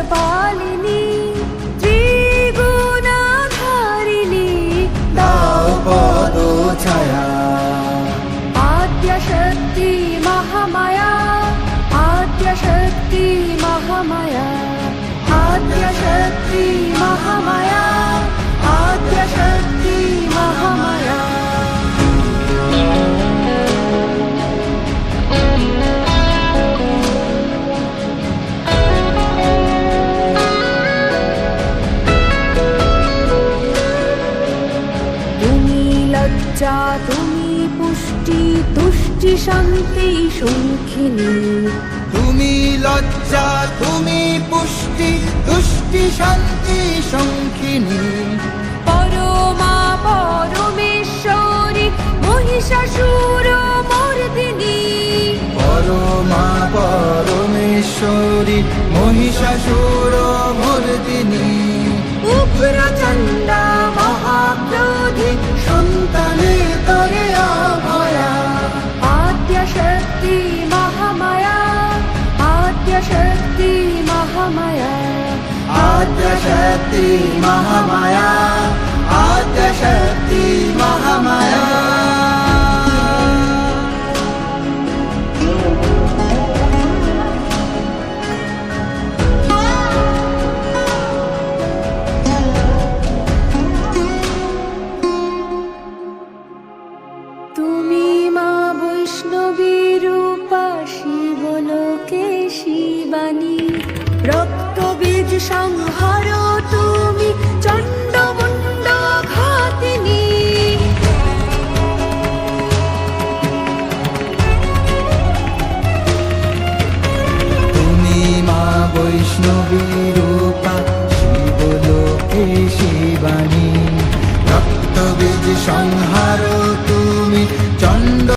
जगपालिनी त्रिगुणाधारिणी दाओ पद छाया आद्यशक्ति महामाया आद्यशक्ति महामाया आद्यशक्ति महामाया आद्यशक्ति महामाया लज्जा तुमी पुष्टि तुष्टि शांति संखिनी तुमी लज्जा तुमी पुष्टि तुष्टि शांति संखिनी परमा परमेश्वरी महिषासुर मर्दिनी परमा परमेश्वरी महिषासुर मर्दिनी उग्रचण्डा महाक्रोधी सन्ताने तरे अभया आद्यशक्ति महामाया आद्यशक्ति महामाया आद्यशक्ति महामाया आद्यशक्ति महामाया তুমি মা বৈষ্ণবী রূপা শিবলোকে শিবানী রক্তবীজ সংহার তুমি চণ্ডমুণ্ড ঘাতিনী তুমি মা বৈষ্ণবী রূপা শিবলোকে শিবানী রক্তবীজ সংহার